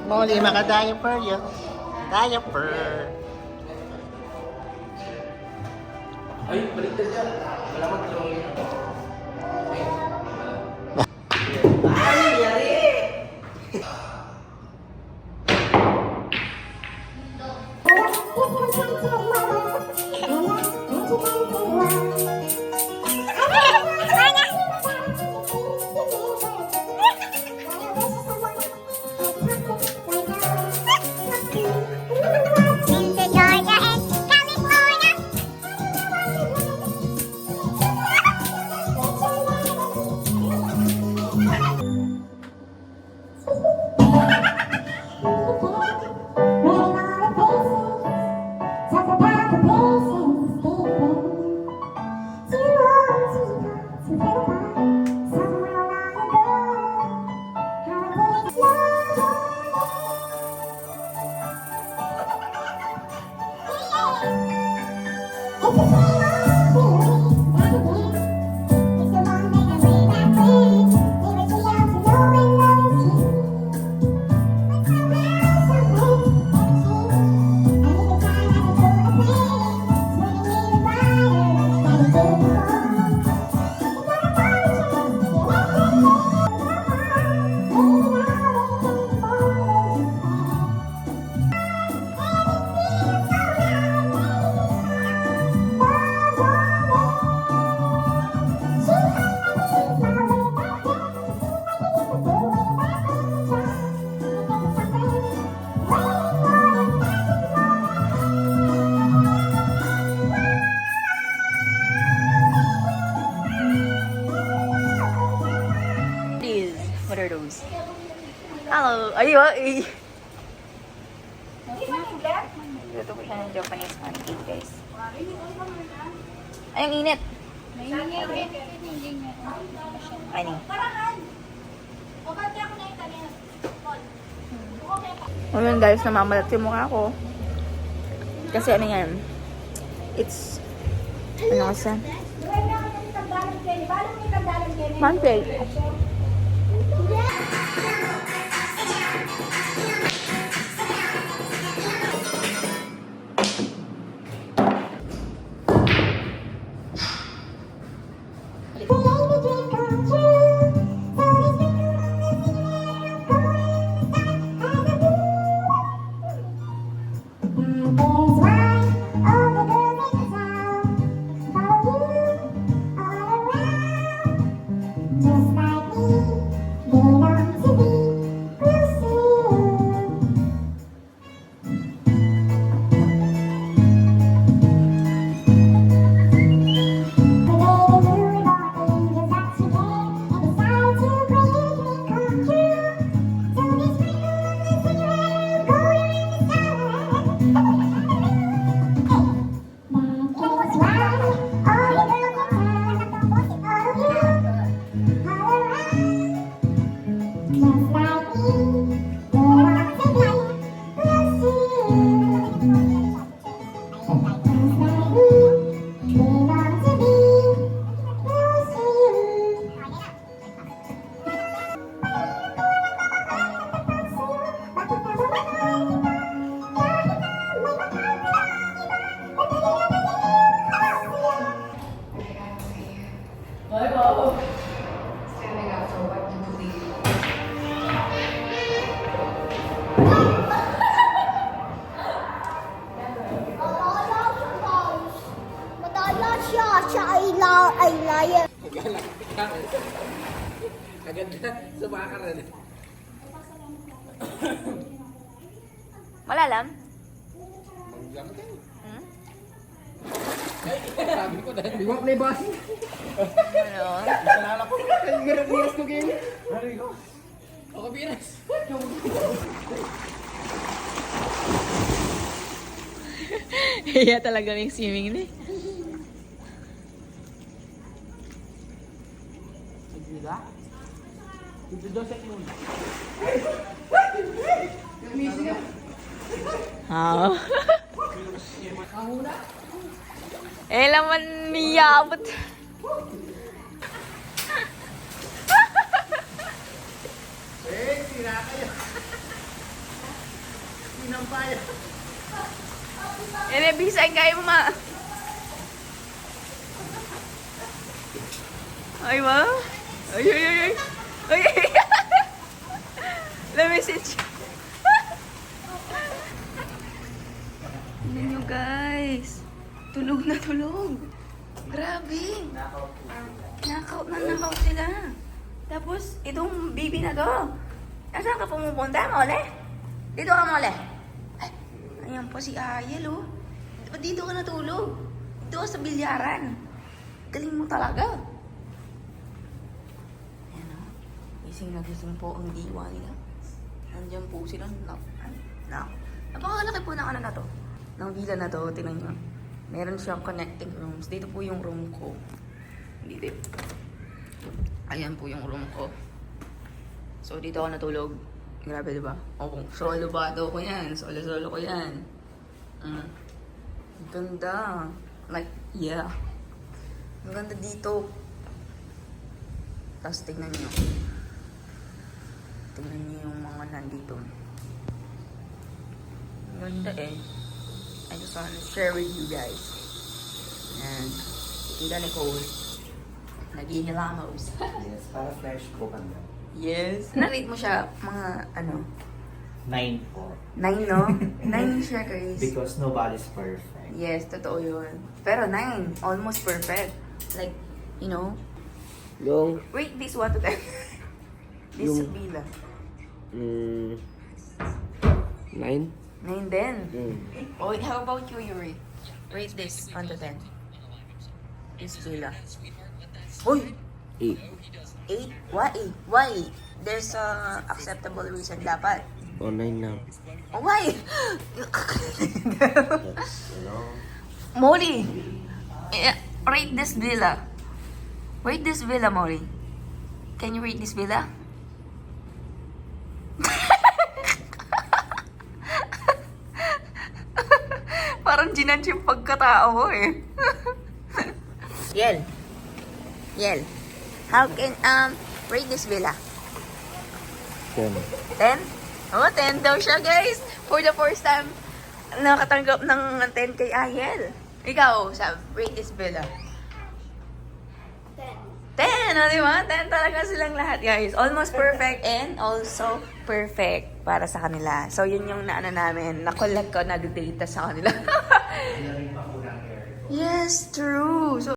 Molly, maka-diaper yun. Diaper. Ay, baliktad yan. Wala mo tulong. Ay, nangyari! What are those? Hello! Ayun! Ay! Luto ko siya ng Japanese pancake, guys. Ay, ang init! Ay, ni. Ayun, guys, namamalat yung mukha ko. Kasi ano yan? It's... Ano kasi? Pancake. Agad na, sumaka rin. Malalam? Maglamot tayo. Hmm? Sabi ko dahil. Di ba play boss? Ano? Nalala ko. Ay, garap-niras ko game. Ano ko? Ako biras. Iya talaga may swimming ni. Gila. Dito daw sa muna. Ah. Eh laman miyabot. Eh, sira kayo. Bisan kayo mo, ma. Ay, ma. Ay, ay, ay, ay. Ay, ay. Let me sit. Tignan nyo, guys. Tulog na tulog. Grabe. Knockout sila. Tapos, itong baby na to. Nasaan ka pumupunta, Mole? Dito ka, Mole. Ay, ayan po si Ayel, oh. Ba't dito ka natulog? Dito ka sa bilyaran. Galing mo talaga. Ayan, oh. Gising na gising po ang diwa nila. Nandiyan po sila. Napakalaki po ng ano na to. Ng villa na to, tingnan nyo. Meron siyang connecting rooms. Dito po yung room ko. Dito. Ayan po yung room ko. So, dito ako natulog. Grabe, diba? O, solo ba ko yan? Solo ko yan. Ganda. Like, yeah. Ang ganda dito. Tapos, tignan nyo. Tignan nyo yung mga nandito. Ang ganda eh. I just want to share with you guys. And, Tita Nicole. Nag-inilamos. Yes, para fresh ko kanda. Yes. Na-rate mo siya, mga ano? 9 po. 9, no? 9 siya, guys. Because nobody's perfect. Yes, totoo yun. Pero 9, almost perfect. Like, you know, Yung... rate this 1 to 10. This Yung- villa. 9? 9 din. Oh, how about you, Yuri? Rate this 1 to 10. This villa. Uy! 8. 8? Why? Why? There's a acceptable reason dapat. O 9 na. Oh, why? Molly! Rate this villa. Rate this villa, Molly. Can you rate this villa? Parang ginanch yung pagkatao mo eh. Yel. How can, rate this villa? 10. 10? Oh, 10 daw siya, guys. For the first time, nakatanggap ng 10 kay Ayel. Ikaw, rate this villa. 10, oh, di ba? 10 talaga silang lahat, guys. Almost perfect and also perfect para sa kanila. So, yun yung naano namin. Nakulag ko, nag-data sa kanila. Yes, true. So,